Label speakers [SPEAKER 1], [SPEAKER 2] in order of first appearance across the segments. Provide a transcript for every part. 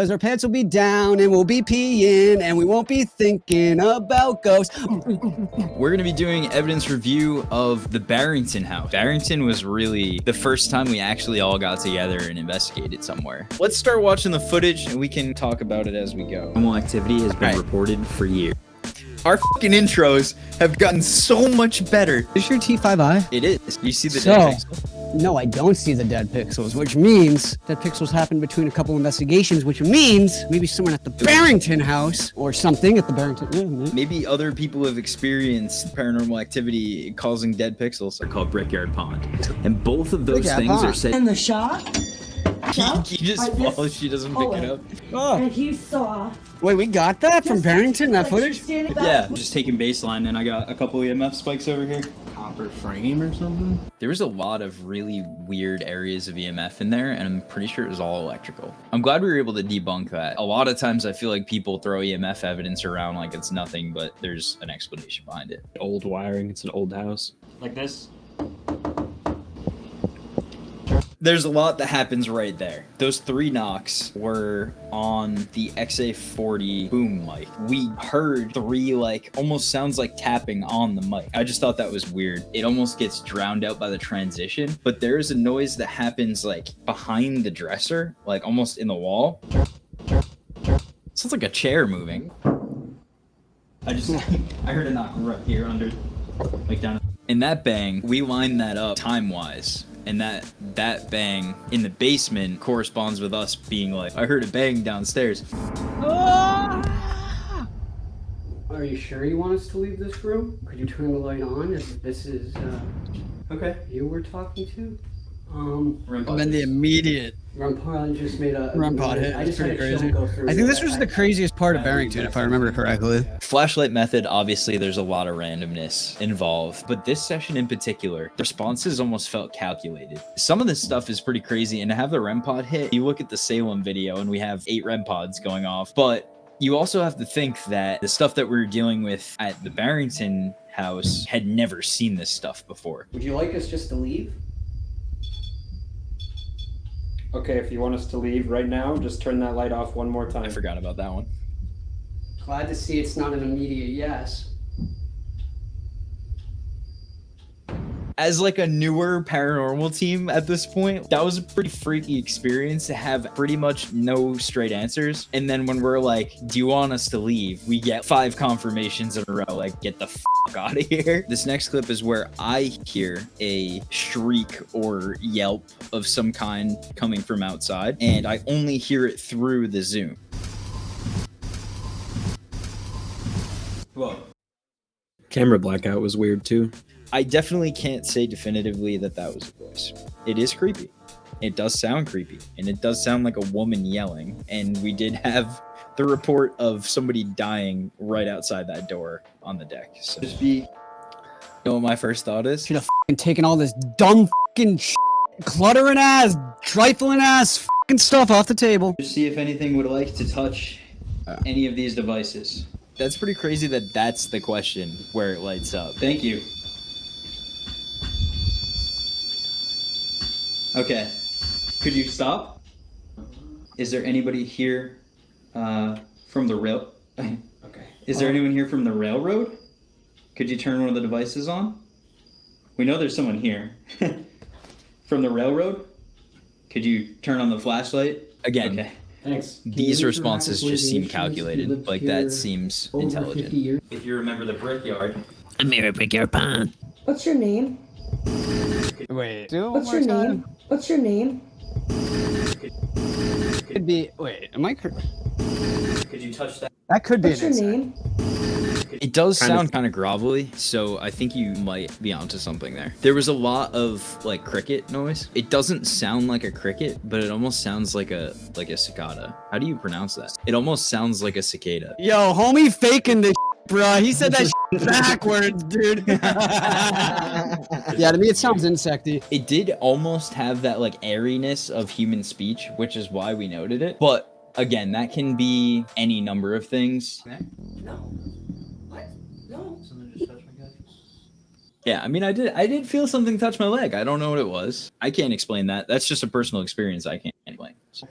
[SPEAKER 1] Because our pants will be down and we'll be peeing and we won't be thinking about ghosts.
[SPEAKER 2] We're going to be doing evidence review of the Barrington house. Barrington was really the first time we actually all got together and investigated somewhere. Let's start watching the footage and we can talk about it as we go. Paranormal activity has been reported for years. Our fucking intros have gotten so much better.
[SPEAKER 1] Is your T5i?
[SPEAKER 2] It is. You see the dead pixel?
[SPEAKER 1] No, I don't see the dead pixels, which means dead pixels happened between a couple investigations, which means maybe someone at the Barrington house or something at the Barrington. Yeah,
[SPEAKER 2] maybe other people have experienced paranormal activity causing dead pixels. They're called Brickyard Pond. And both of those things are said.
[SPEAKER 3] In the shop?
[SPEAKER 2] He just follows, she doesn't pick it up.
[SPEAKER 1] Oh.
[SPEAKER 3] And he saw.
[SPEAKER 1] Wait, we got that from Barrington, that footage?
[SPEAKER 2] Yeah, just taking baseline, and I got a couple EMF spikes over here.
[SPEAKER 4] Copper frame or something?
[SPEAKER 2] There was a lot of really weird areas of EMF in there, and I'm pretty sure it was all electrical. I'm glad we were able to debunk that. A lot of times I feel like people throw EMF evidence around like it's nothing, but there's an explanation behind it.
[SPEAKER 4] Old wiring, it's an old house. Like this?
[SPEAKER 2] There's a lot that happens right there. Those 3 knocks were on the XA40 boom mic. We heard 3 like almost sounds like tapping on the mic. I just thought that was weird. It almost gets drowned out by the transition, but there is a noise that happens like behind the dresser, like almost in the wall. Sounds like a chair moving. I heard a knock right here under, like down. And that bang, we lined that up time-wise. And that bang in the basement corresponds with us being like, I heard a bang downstairs.
[SPEAKER 1] Ah! Are you sure you want us to leave this room? Could you turn the light on if this is
[SPEAKER 2] Okay.
[SPEAKER 1] you we're talking to?
[SPEAKER 2] And
[SPEAKER 1] then the immediate
[SPEAKER 3] Rumpod just made a
[SPEAKER 1] Rumpod hit.
[SPEAKER 3] I just
[SPEAKER 1] Pretty
[SPEAKER 3] had a
[SPEAKER 1] crazy.
[SPEAKER 3] go through.
[SPEAKER 1] I think this was the craziest part of Barrington, if I remember correctly.
[SPEAKER 2] Flashlight method, obviously there's a lot of randomness involved, but this session in particular, the responses almost felt calculated. Some of this stuff is pretty crazy, and to have the REM pod hit, you look at the Salem video and we have 8 REM pods going off, but you also have to think that the stuff that we were dealing with at the Barrington house had never seen this stuff before.
[SPEAKER 1] Would you like us just to leave?
[SPEAKER 4] Okay, if you want us to leave right now, just turn that light off one more time.
[SPEAKER 2] I forgot about that one.
[SPEAKER 1] Glad to see it's not an immediate yes.
[SPEAKER 2] As like a newer paranormal team at this point, that was a pretty freaky experience to have pretty much no straight answers. And then when we're like, do you want us to leave? We get 5 confirmations in a row, like, get the f out of here. This next clip is where I hear a shriek or yelp of some kind coming from outside, and I only hear it through the Zoom. Whoa.
[SPEAKER 4] Camera blackout was weird too.
[SPEAKER 2] I definitely can't say definitively that that was a voice. It is creepy. It does sound creepy, and it does sound like a woman yelling, and we did have the report of somebody dying right outside that door on the deck. So just be, you know what my first thought is?
[SPEAKER 1] Should have taken all this dumb cluttering ass, trifling ass stuff off the table.
[SPEAKER 2] Just see if anything would like to touch any of these devices. That's pretty crazy that that's the question where it lights up. Thank you. Okay, could you stop? Is there anybody here from the rail? Okay. Is there anyone here from the railroad? Could you turn one of the devices on? We know there's someone here. From the railroad? Could you turn on the flashlight? Again, okay.
[SPEAKER 4] Thanks.
[SPEAKER 2] These responses just seem calculated. Like, that seems intelligent. If you remember the Brickyard.
[SPEAKER 5] I'm here at Brickyard Pond.
[SPEAKER 3] What's your name?
[SPEAKER 1] Wait, do it
[SPEAKER 3] What's
[SPEAKER 1] one
[SPEAKER 3] your
[SPEAKER 1] more
[SPEAKER 3] name?
[SPEAKER 1] time.
[SPEAKER 3] What's your name?
[SPEAKER 1] Could be. Wait, am I?
[SPEAKER 2] Could you touch that?
[SPEAKER 1] That could be
[SPEAKER 3] What's
[SPEAKER 1] an
[SPEAKER 3] your
[SPEAKER 1] insect.
[SPEAKER 3] name?
[SPEAKER 2] It does sound kind of grovelly, so I think you might be onto something there. There was a lot of like cricket noise. It doesn't sound like a cricket, but it almost sounds like a cicada. How do you pronounce that? It almost sounds like a cicada.
[SPEAKER 1] Yo, homie, faking this, bro. He said that backwards, dude. Yeah, to me it sounds insecty.
[SPEAKER 2] It did almost have that like airiness of human speech, which is why we noted it. But again, that can be any number of things.
[SPEAKER 3] No. What? No.
[SPEAKER 2] Something just touched my gut. Yeah, I mean, I did feel something touch my leg. I don't know what it was. I can't explain that. That's just a personal experience I can't explain. So.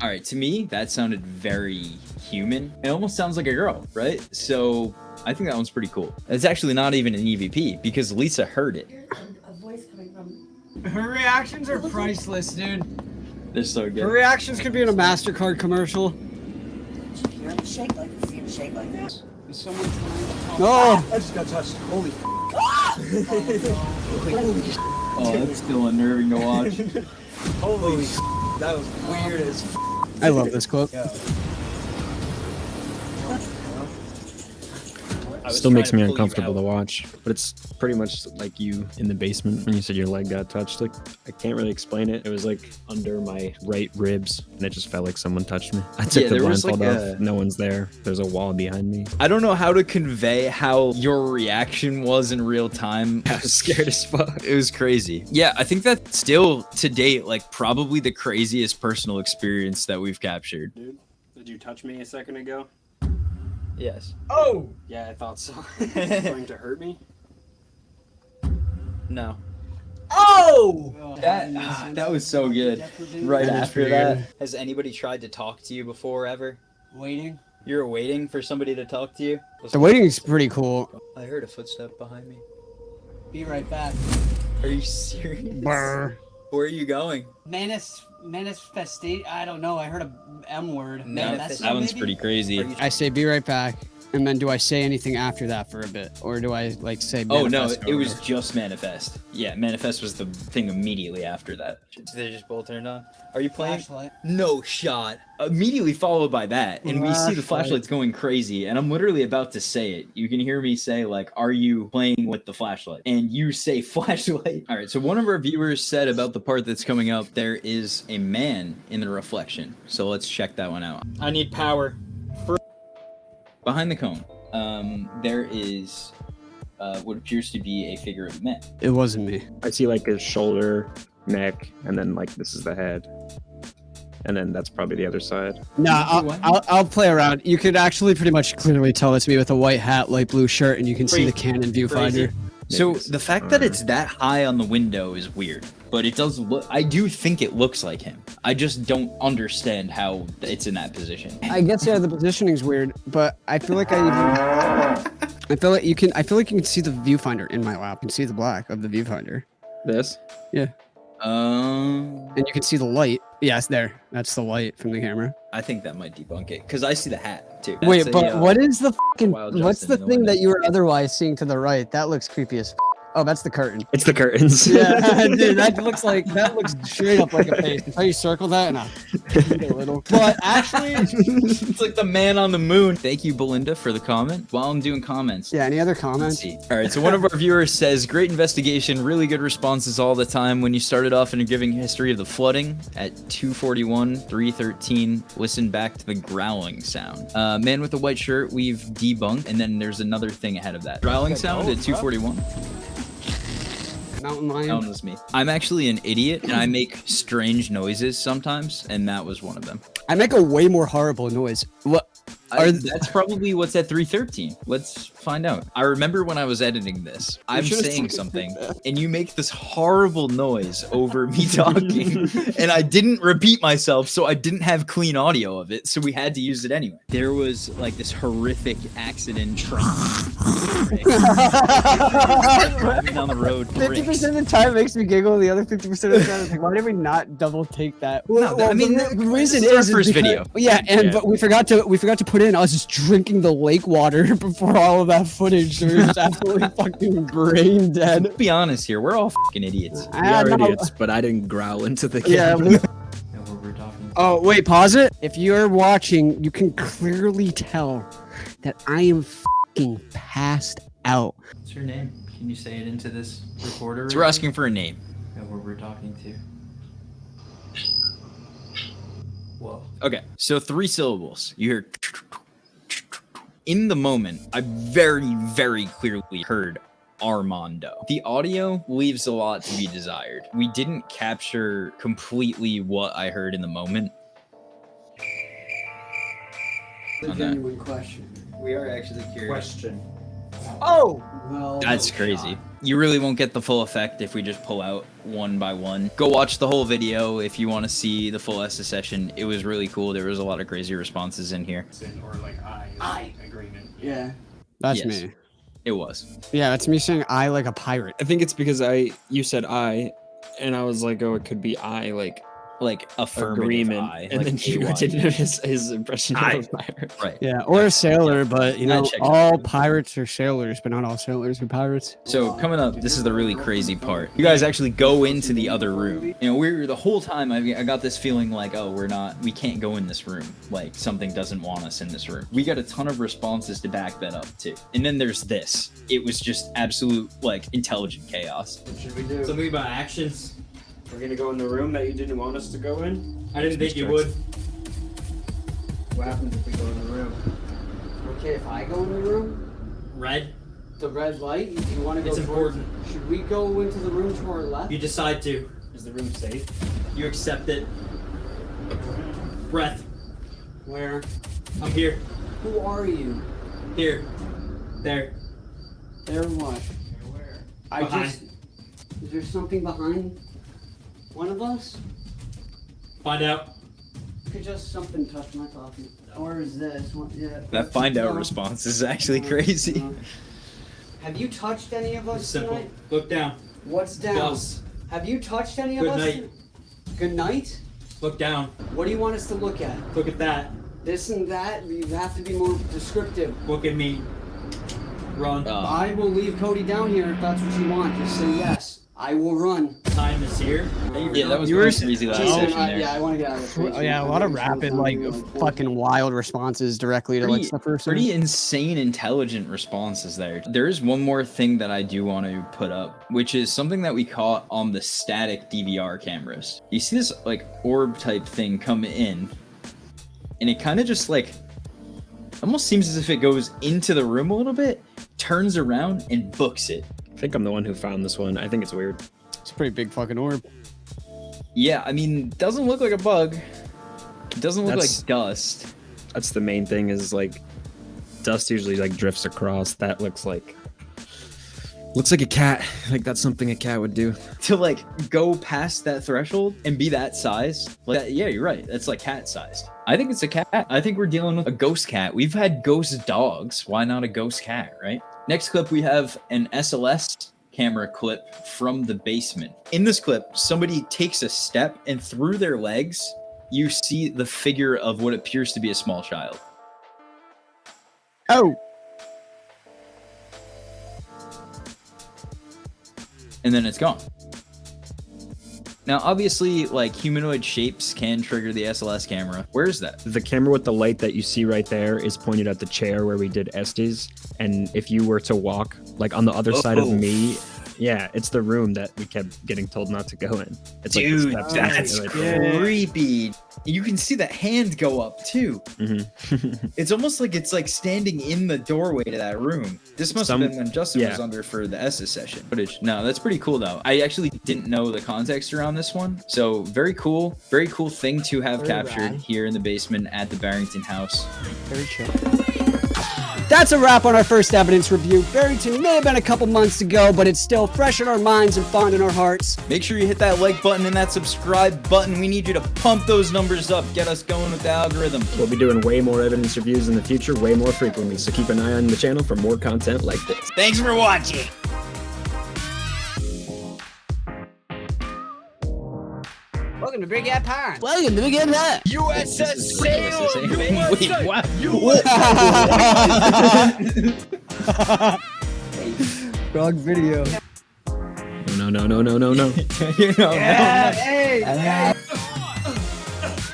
[SPEAKER 2] All right, to me, that sounded very human. It almost sounds like a girl, right? So I think that one's pretty cool. It's actually not even an EVP because Lisa heard it.
[SPEAKER 3] Here's a voice coming from.
[SPEAKER 1] Her reactions are priceless, dude.
[SPEAKER 2] They're so
[SPEAKER 1] Her
[SPEAKER 2] good.
[SPEAKER 1] reactions could be in a MasterCard commercial.
[SPEAKER 3] Did you hear him shake like? You see him shake like that?
[SPEAKER 1] Is someone trying to talk? No!
[SPEAKER 6] I just got touched. Holy.
[SPEAKER 2] Oh, that's still unnerving to watch.
[SPEAKER 6] Holy. That was weird as.
[SPEAKER 1] I love this clip.
[SPEAKER 7] Still makes me uncomfortable to watch, but it's pretty much like you in the basement when you said your leg got touched. Like, I can't really explain it. It was like under my right ribs, and it just felt like someone touched me. I took the
[SPEAKER 2] there was,
[SPEAKER 7] blindfold
[SPEAKER 2] like,
[SPEAKER 7] off. No one's there. There's a wall behind me.
[SPEAKER 2] I don't know how to convey how your reaction was in real time.
[SPEAKER 7] I was scared as fuck.
[SPEAKER 2] It was crazy. Yeah, I think that's still to date, like probably the craziest personal experience that we've captured.
[SPEAKER 4] Dude, did you touch me a second ago?
[SPEAKER 2] Yes.
[SPEAKER 1] Oh!
[SPEAKER 4] Yeah, I thought so. Going to hurt me?
[SPEAKER 2] No.
[SPEAKER 1] Oh!
[SPEAKER 2] That was so good. Right
[SPEAKER 1] That was
[SPEAKER 2] after
[SPEAKER 1] pretty
[SPEAKER 2] that.
[SPEAKER 1] good.
[SPEAKER 2] Has anybody tried to talk to you before ever?
[SPEAKER 1] Waiting.
[SPEAKER 2] You're waiting for somebody to talk to you?
[SPEAKER 1] The waiting is pretty cool.
[SPEAKER 2] I heard a footstep behind me.
[SPEAKER 1] Be right back.
[SPEAKER 2] Are you serious?
[SPEAKER 1] Brr.
[SPEAKER 2] Where are you going?
[SPEAKER 1] Manifestate. I don't know. I heard a M word.
[SPEAKER 2] That one's pretty crazy.
[SPEAKER 1] I say be right back, and then do I say anything after that for a bit, or do I like say?
[SPEAKER 2] Oh no,
[SPEAKER 1] manifest
[SPEAKER 2] it
[SPEAKER 1] over?
[SPEAKER 2] was just manifest. Yeah, manifest was the thing immediately after that. They just both turned on. Are you playing?
[SPEAKER 1] Flashlight.
[SPEAKER 2] No shot. Immediately followed by that, and we see the flashlights going crazy, and I'm literally about to say it. You can hear me say like, "Are you playing with the flashlight?" And you say flashlight. All right. So one of our viewers said about the part that's coming up, there is a man in the reflection. So let's check that one out.
[SPEAKER 4] I need power.
[SPEAKER 2] Behind the cone, there is what appears to be a figure of a man.
[SPEAKER 1] It wasn't me.
[SPEAKER 7] I see like his shoulder, neck, and then like this is the head. And then that's probably the other side.
[SPEAKER 1] Nah, I'll play around. You could actually pretty much clearly tell it's me with a white hat, light blue shirt, and you can see the Canon viewfinder.
[SPEAKER 2] So the fact that it's that high on the window is weird, but it does look. I do think it looks like him. I just don't understand how it's in that position.
[SPEAKER 1] I guess yeah, the positioning's weird, but I feel like I feel like you can see the viewfinder in my lap. You can see the black of the viewfinder.
[SPEAKER 7] This?
[SPEAKER 1] Yeah. And you can see the light. Yes, there. That's the light from the camera.
[SPEAKER 2] I think that might debunk it because I see the hat too.
[SPEAKER 1] Wait,
[SPEAKER 2] That's
[SPEAKER 1] but what is the fucking?
[SPEAKER 2] Wild
[SPEAKER 1] What's
[SPEAKER 2] Justin
[SPEAKER 1] the
[SPEAKER 2] in the
[SPEAKER 1] thing
[SPEAKER 2] window.
[SPEAKER 1] that you were otherwise seeing to the right? That looks creepy as. Oh, that's the curtain.
[SPEAKER 7] It's the curtains.
[SPEAKER 1] Yeah, dude, that looks straight up like a face. How you circle that? And a little. But actually,
[SPEAKER 2] it's like the man on the moon. Thank you, Belinda, for the comment. While I'm doing comments.
[SPEAKER 1] yeah. Any other
[SPEAKER 2] Let's
[SPEAKER 1] comments?
[SPEAKER 2] see. All right, so one of our viewers says, great investigation, really good responses all the time. When you started off and giving history of the flooding at 241, 313, listen back to the growling sound. Man with the white shirt, we've debunked, and then there's another thing ahead of that. Growling sound at 241.
[SPEAKER 1] Mountain lion.
[SPEAKER 2] That one was me. I'm actually an idiot, and I make strange noises sometimes, and that was one of them.
[SPEAKER 1] I make a way more horrible noise. What?
[SPEAKER 2] That's probably what's at 313. Let's find out. I remember when I was editing this, I'm
[SPEAKER 1] should've
[SPEAKER 2] saying
[SPEAKER 1] taken
[SPEAKER 2] something, and you make this horrible noise over me talking, and I didn't repeat myself, so I didn't have clean audio of it, so we had to use it anyway. There was like this horrific accident driving down the road.
[SPEAKER 1] 50% of the time makes me giggle. The other 50% of the time is like, why did we not double take that?
[SPEAKER 2] I mean,
[SPEAKER 1] the reason
[SPEAKER 2] this is our
[SPEAKER 1] is
[SPEAKER 2] first
[SPEAKER 1] because-
[SPEAKER 2] video.
[SPEAKER 1] Yeah, and
[SPEAKER 7] Yeah.
[SPEAKER 1] but we forgot to put in. I was just drinking the lake water before all of that footage. So we were just absolutely fucking brain dead.
[SPEAKER 2] Be honest here, we're all fucking idiots.
[SPEAKER 7] We are
[SPEAKER 1] no.
[SPEAKER 7] idiots, but I didn't growl into the
[SPEAKER 1] Yeah.
[SPEAKER 7] camera.
[SPEAKER 2] We're talking.
[SPEAKER 1] Oh wait, pause it. If you're watching, you can clearly tell that I am fucking passed out.
[SPEAKER 8] What's your name? Can you say it into this recorder?
[SPEAKER 2] So we're asking for a name.
[SPEAKER 8] Where we're talking to. Whoa.
[SPEAKER 2] Okay, so 3 syllables. You hear. In the moment, I very, very clearly heard Armando. The audio leaves a lot to be desired. We didn't capture completely what I heard in the moment.
[SPEAKER 1] A genuine question.
[SPEAKER 2] We are actually curious.
[SPEAKER 4] Question.
[SPEAKER 6] Oh!
[SPEAKER 1] Well,
[SPEAKER 2] That's crazy. You really won't get the full effect if we just pull out one by one. Go watch the whole video if you want to see the full Estes session. It was really cool. There was a lot of crazy responses in here.
[SPEAKER 4] Or like I agreement.
[SPEAKER 1] yeah. That's
[SPEAKER 2] Yes.
[SPEAKER 1] me.
[SPEAKER 2] It was.
[SPEAKER 1] Yeah, that's me saying I like a pirate.
[SPEAKER 7] I think it's because you said I, and I was like, oh, it could be I, like
[SPEAKER 2] Affirmative
[SPEAKER 7] agreement,
[SPEAKER 2] I,
[SPEAKER 7] and
[SPEAKER 2] like
[SPEAKER 7] then you
[SPEAKER 2] AY.
[SPEAKER 7] didn't know his impression
[SPEAKER 2] I.
[SPEAKER 7] of a pirate.
[SPEAKER 2] Right.
[SPEAKER 1] Yeah, or a sailor, but you know,
[SPEAKER 2] I checked
[SPEAKER 1] all
[SPEAKER 2] it.
[SPEAKER 1] pirates are sailors, but not all sailors are pirates.
[SPEAKER 2] So coming up, this is the really crazy part. You guys actually go into the other room. You know, we're the whole time I got this feeling like, oh, we can't go in this room. Like something doesn't want us in this room. We got a ton of responses to back that up too. And then there's this. It was just absolute like intelligent chaos.
[SPEAKER 4] What should we do?
[SPEAKER 8] Something about actions.
[SPEAKER 4] We're gonna go in the room that you didn't want us to go in.
[SPEAKER 8] I didn't think you would.
[SPEAKER 4] What happens if we go in the room?
[SPEAKER 1] Okay, if I go in the room,
[SPEAKER 8] Red.
[SPEAKER 1] the red light, you want to
[SPEAKER 8] It's important.
[SPEAKER 1] Should we go into the room to our left?
[SPEAKER 8] You decide to.
[SPEAKER 4] Is the room safe?
[SPEAKER 8] You accept it. Breath.
[SPEAKER 1] Where?
[SPEAKER 8] I'm here.
[SPEAKER 1] Who are you?
[SPEAKER 8] Here. There.
[SPEAKER 1] There what? I
[SPEAKER 8] Behind.
[SPEAKER 1] just... Is there something behind one of us?
[SPEAKER 8] Find out.
[SPEAKER 1] Could just something touch my coffee. Or is this one? Yeah.
[SPEAKER 2] That find out
[SPEAKER 1] No.
[SPEAKER 2] response is actually crazy.
[SPEAKER 1] Have you touched any of us
[SPEAKER 8] It's simple.
[SPEAKER 1] tonight?
[SPEAKER 8] Look down.
[SPEAKER 1] What's down?
[SPEAKER 8] Gus.
[SPEAKER 1] Have you touched any of
[SPEAKER 8] Good
[SPEAKER 1] us?
[SPEAKER 8] night.
[SPEAKER 1] Good night?
[SPEAKER 8] Look down.
[SPEAKER 1] What do you want us to look at?
[SPEAKER 8] Look at that.
[SPEAKER 1] This and that? You have to be more descriptive.
[SPEAKER 8] Look at me. Run.
[SPEAKER 1] I will leave Cody down here if that's what you want. Just say yes. I will run.
[SPEAKER 8] Time is here.
[SPEAKER 2] Yeah, that was
[SPEAKER 1] You were
[SPEAKER 2] really crazy last
[SPEAKER 1] Jason,
[SPEAKER 2] session there.
[SPEAKER 1] yeah, I want to get out of this.
[SPEAKER 9] Yeah, a lot of rapid, like, fucking wild responses directly to, like, stuff.
[SPEAKER 2] Pretty insane, intelligent responses there. There is one more thing that I do want to put up, which is something that we caught on the static DVR cameras. You see this, like, orb type thing come in, and it kind of just, like, almost seems as if it goes into the room a little bit, turns around, and books it.
[SPEAKER 7] I think I'm the one who found this one. I think it's weird.
[SPEAKER 9] It's a pretty big fucking orb.
[SPEAKER 2] Yeah, I mean, doesn't look like a bug. It doesn't look like dust.
[SPEAKER 7] That's the main thing is like dust usually like drifts across. That looks like a cat. Like that's something a cat would do.
[SPEAKER 2] To like go past that threshold and be that size, like yeah, you're right. That's like cat sized. I think it's a cat. I think we're dealing with a ghost cat. We've had ghost dogs. Why not a ghost cat, right? Next clip, we have an SLS camera clip from the basement. In this clip, somebody takes a step and through their legs, you see the figure of what appears to be a small child.
[SPEAKER 9] Oh!
[SPEAKER 2] And then it's gone. Now, obviously, like, humanoid shapes can trigger the SLS camera. Where's that?
[SPEAKER 7] The camera with the light that you see right there is pointed at the chair where we did Estes. And if you were to walk like on the other side of me, yeah, it's the room that we kept getting told not to go in. It's
[SPEAKER 2] Dude,
[SPEAKER 7] like the steps
[SPEAKER 2] that's
[SPEAKER 7] right there.
[SPEAKER 2] creepy. You can see that hand go up too. It's almost like it's like standing in the doorway to that room. This must have been when Justin was under for the Estes session footage. No, that's pretty cool though. I actually didn't know the context around this one. So very cool thing to have captured here in the basement at the Barrington house.
[SPEAKER 9] Very chill. That's a wrap on our first evidence review. Barrington may have been a couple months ago, but it's still fresh in our minds and fond in our hearts.
[SPEAKER 2] Make sure you hit that like button and that subscribe button. We need you to pump those numbers up. Get us going with the algorithm.
[SPEAKER 7] We'll be doing way more evidence reviews in the future, way more frequently. So keep an eye on the channel for more content like this.
[SPEAKER 2] Thanks for watching.
[SPEAKER 9] Welcome to Big Cat Pond.
[SPEAKER 1] Welcome to Big Ed Hut.
[SPEAKER 2] USS Salem. Wait, what?
[SPEAKER 9] Wrong video.
[SPEAKER 7] No.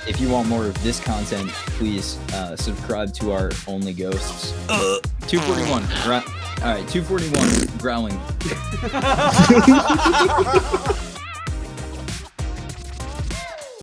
[SPEAKER 2] If you want more of this content, please subscribe to our Only Ghosts. 241. All right, 241. Growling.